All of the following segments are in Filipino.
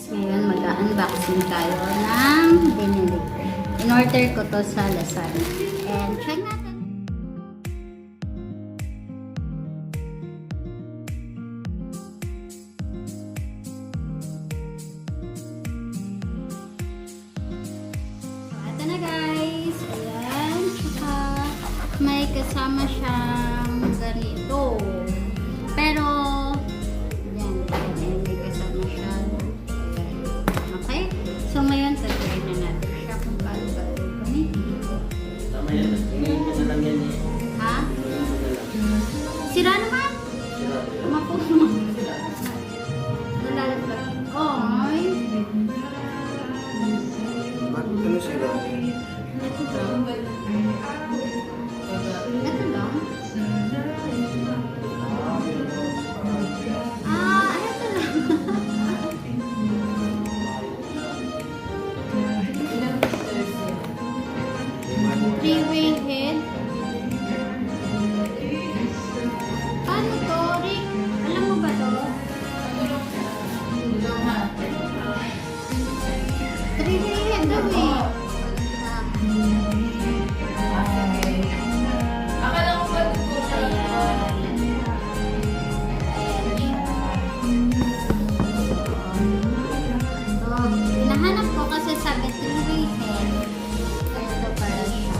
Ngayon mag-unboxing tayo ng binili. In-order ko to sa Lazada. And check natin. So, ito na guys. Ayan. Tsaka may kasama siyang ganito. Pero so ngayon, tagawin na natin siya kung paano gagawin kami. Tama yan. Tingin ko na lang yan eh. Ha? Sira naman? Sira. Mapo naman. Nalalaglag. Oy. Ba't ano sira? Ito lang. Ito lang? Ah, ito lang. Three-way head. Paano to, Rick? Alam mo ba to? Three-way head daw eh. Akala ko ba ito? So, hinahanap ko kasi sabi three-way head. Ito pala siya.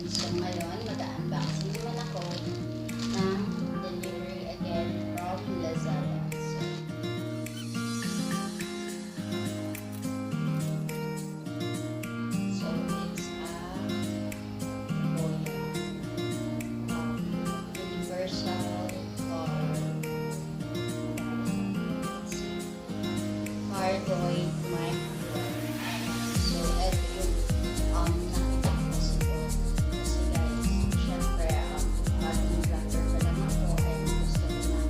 So ngayon, mag-unboxing naman ako ng delivery again from Lazada. So it's a universal cardioid microphone. So ito yung nakita ko sa ito. Kasi guys, syempre bagong vlogger pa lang ako ay gusto ko na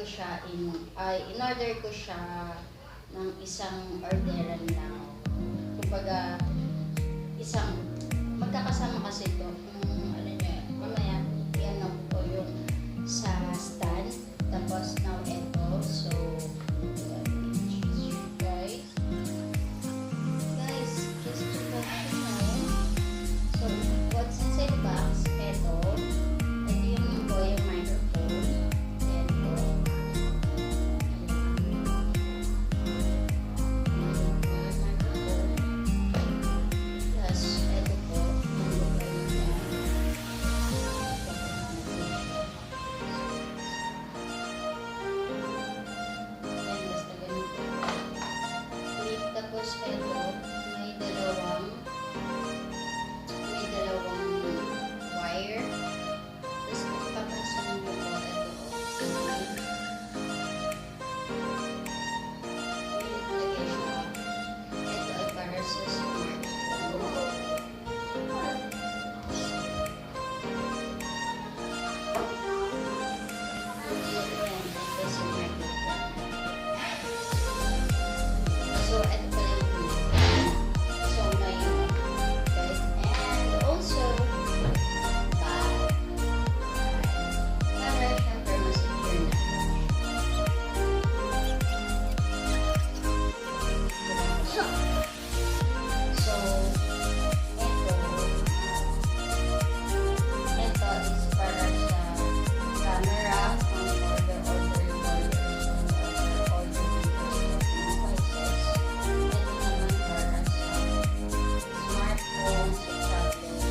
siya in-order ko siya ng isang orderan lang. Kumbaga, magkakasama kasi ito. Ano niya, mamaya, yan na po yung sa stand. Tapos, now ito. So, guys, just to let you know. So, what's inside the box? Ito yung Boya microphone. Ayan po. Plus, ito po. Tapos ito, may dalawang wire. Tapos papansin niyo po ito. May nilagay siya. Ito ay para sa smartphone. Ayan, ito sa microphone. So, ito pala yung pinaka. So, may guys, and also bag. Para syempre ma-secure na. So, ito is para sa camera, order videos, ito naman para sa smartphone, sa tablet,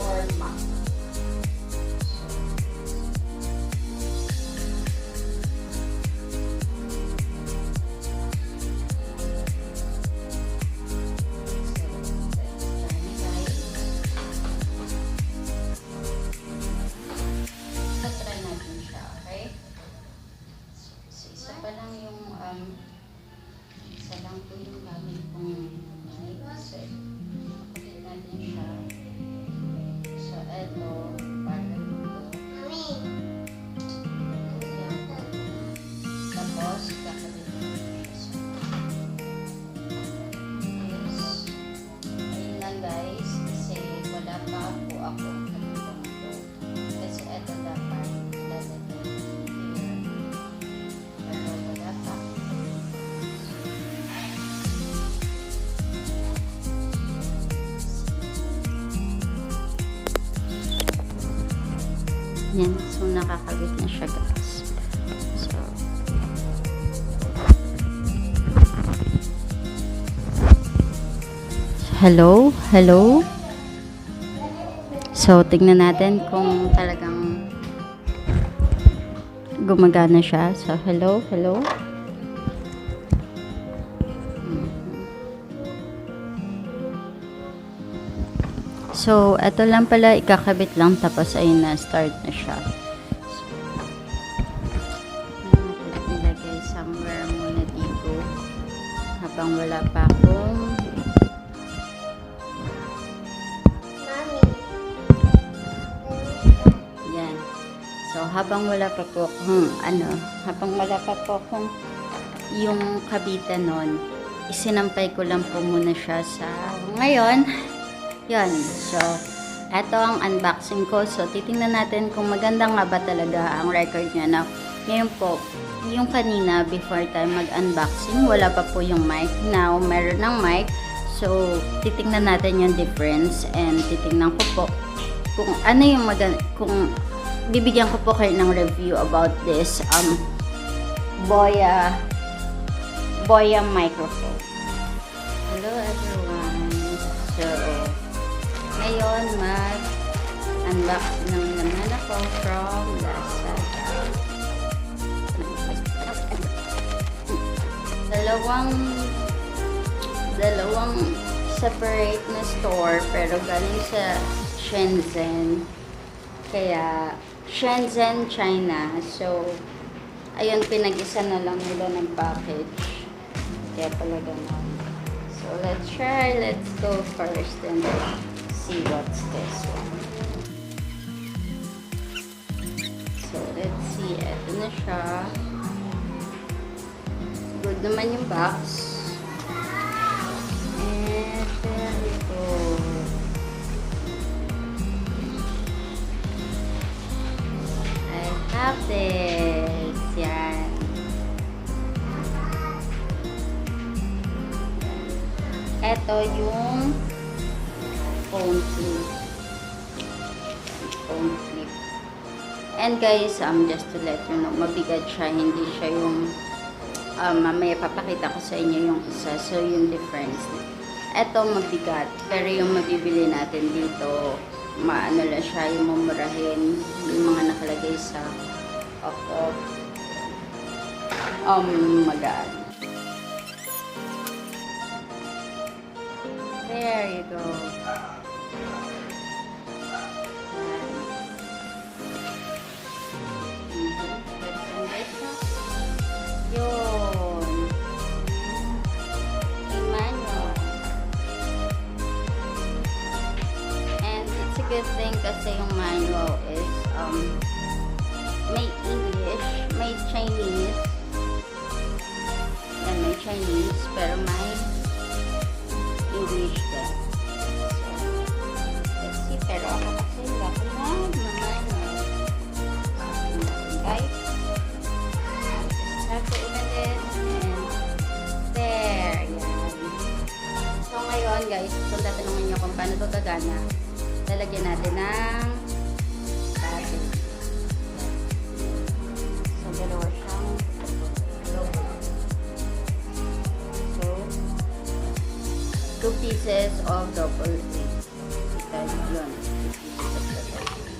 or Mac. Try natin siya, okay? So, isa pa lang yung, isa lang po yung gamit kong mic. So, pakit natin siya. So, eto, para dito. Ayan po. Tapos, kakabit natin siya. Yes. Ayun lang guys, kasi wala pa po ako nakita nito. Kasi eto dapat lalagay here. Pero wala pa. Yan, so nakakabit na siya guys. So, hello? Hello? So, tignan natin kung talagang gumagana siya. So, hello? Hello? So, ito lang pala, ikakabit lang, tapos ayun na, start na siya. So, natin ilagay somewhere muna dito, habang wala pa akong yan. So, habang wala pa po akong yung kabitan nun, isinampay ko lang po muna siya sa ngayon. Yan. So, eto ang unboxing ko. So, titingnan natin kung maganda nga ba talaga ang record niya. Now, ngayon po, yung kanina, before tayo mag-unboxing, wala pa po yung mic. Now, meron ng mic. So, titingnan natin yung difference. And, titingnan ko po kung ano yung kung bibigyan ko po kayo ng review about this Boya microphone. Hello, everyone. So, ngayon, mag-unbox naman ako from Lazada. Dalawang separate na store, pero galing sa Shenzhen. Kaya, Shenzhen, China. So, ayun, pinag-isa na lang nila ng package. Kaya pala ganun. So, let's try. Let's go first and see what's this one. So, let's see. Ito na siya. good naman yung box. And there we go. I have this. Yan. Ito yung phone flip. Phone flip. And guys, just to let you know, mabigat siya. Hindi siya yung mamaya papakita ko sa inyo yung isa. So, yung difference. Ito mabigat. Pero yung mabibili natin dito, maano lang siya, yung mumurahin. Yung mga nakalagay sa magaan. There you go. Yun. Manual. And it's a good thing kasi yung manual is may English, may Chinese, and may Chinese, pero may English din. So, let's see. Pero ako kasi wala ko na manual. Guys, have to open this and there, yan. So ngayon guys, kung tatanungin nyo kung paano ito gagana, lalagyan natin ng padding. So dalawa siyang logo. So 2 pieces of double A. Because yun, 2 pieces of double A.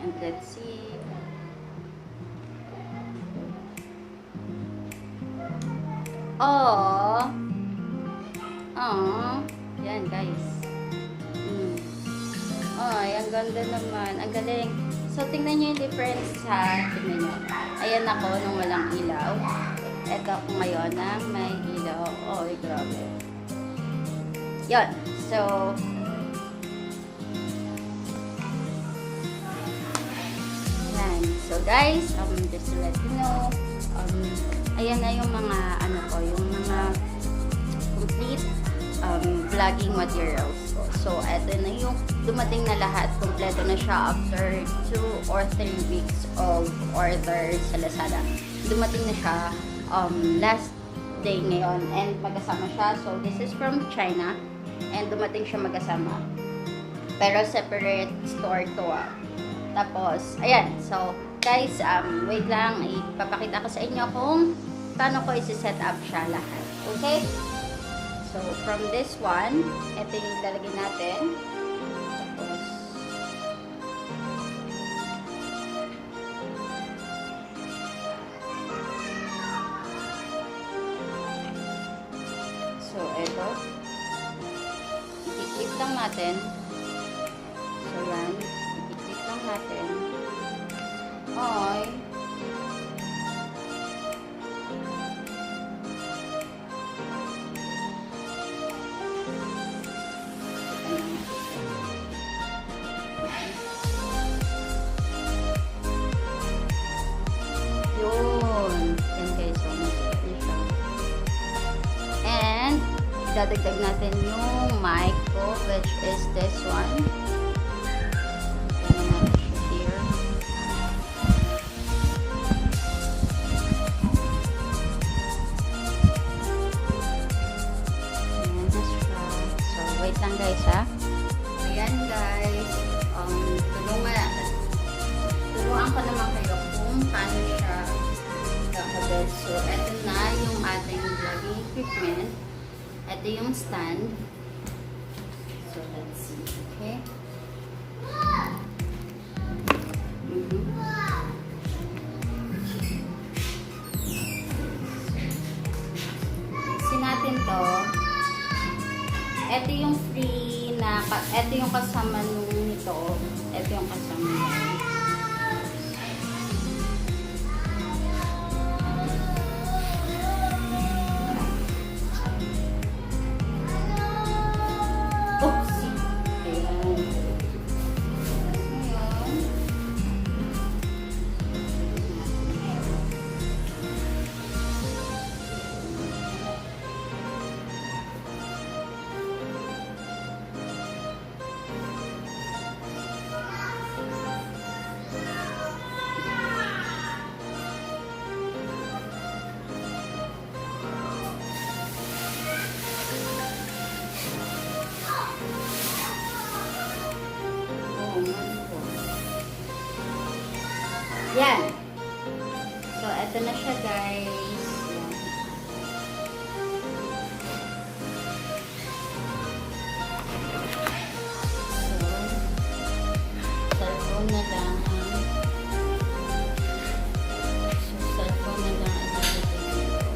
And let's see. Oh, yan guys. Ang ganda naman. Ang galing. So, tingnan nyo yung difference ha. Tingnan nyo. Ayan ako nung walang ilaw. Ito ako ngayon na may ilaw. Grabe. Yan. So, so guys, just to let you know, ayan na yung mga, yung mga complete vlogging materials ko. So, eto na yung dumating na lahat. Kompleto na siya after 2 or 3 weeks of order sa Lazada. Dumating na siya last day ngayon and magkasama siya. So, this is from China and dumating siya magkasama. Pero separate store to Tapos, ayan. So, guys, wait lang. Ipapakita ko sa inyo kung paano ko isi-set up siya lahat. Okay? So, from this one, ito yung ilalagay natin. Tapos, so, ito. I-click lang natin. So, yan. I-click lang natin. Yun. Yan guys. So, siya. And, dadagdag natin yung mic ko, which is this one. Wait lang guys ha. Ayan guys. Turuan ko naman kayo kung paano siya kakabit. So, eto na yung ating vlogging equipment. Ito yung stand. So, let's see. Okay. Natin to. Ito yung free na, ito yung kasama nung nito. Ito yung kasama nung. Oopsie. Ayan. Ayan. Yan. So, eto na siya, guys. Yan. So, cellphone na lang. So, cellphone na lang ang ilalagay dito.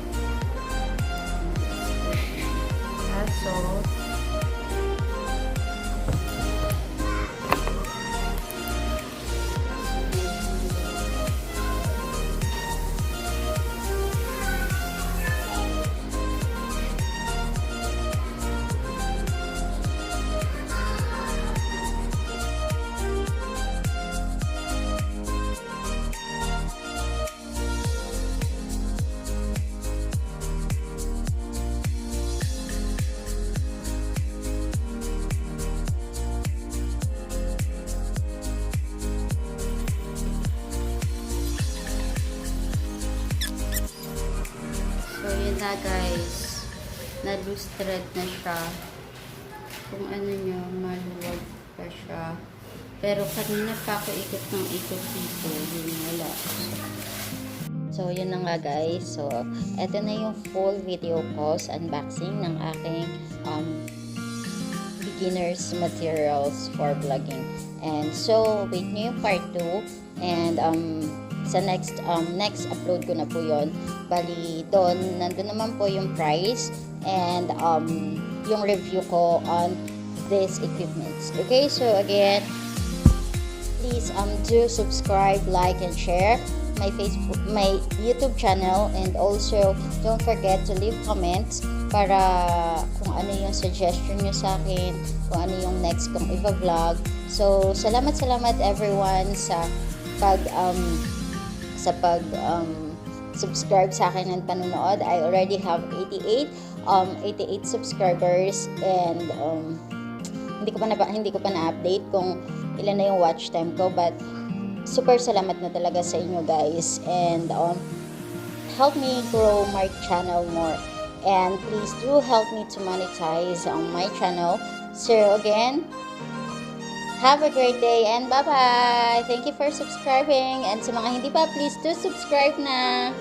So, yun na guys. Na-loose thread na siya. Kung ano nyo, maluwag pa siya. Pero kanina pa ako ikot ng ikot dito. Yun wala. So, yun na nga guys. So, eto na yung full video ko sa unboxing ng aking beginners materials for vlogging. And so, wait nyo yung part 2. And sa next upload ko na po yon. Bali, nandun naman po yung price and yung review ko on these equipments. Okay, so again, please do subscribe, like, and share my YouTube channel, and also don't forget to leave comments para kung ano yung suggestion nyo sa akin, kung ano yung next kong i-vlog. So, salamat everyone sa subscribe sa akin ng panonood. I already have 88 subscribers, and hindi ko pa na-update kung ilan na yung watch time ko, but super salamat na talaga sa inyo guys, and help me grow my channel more, and please do help me to monetize my channel. So again, have a great day and bye-bye! Thank you for subscribing, and sa mga hindi pa, please do subscribe na!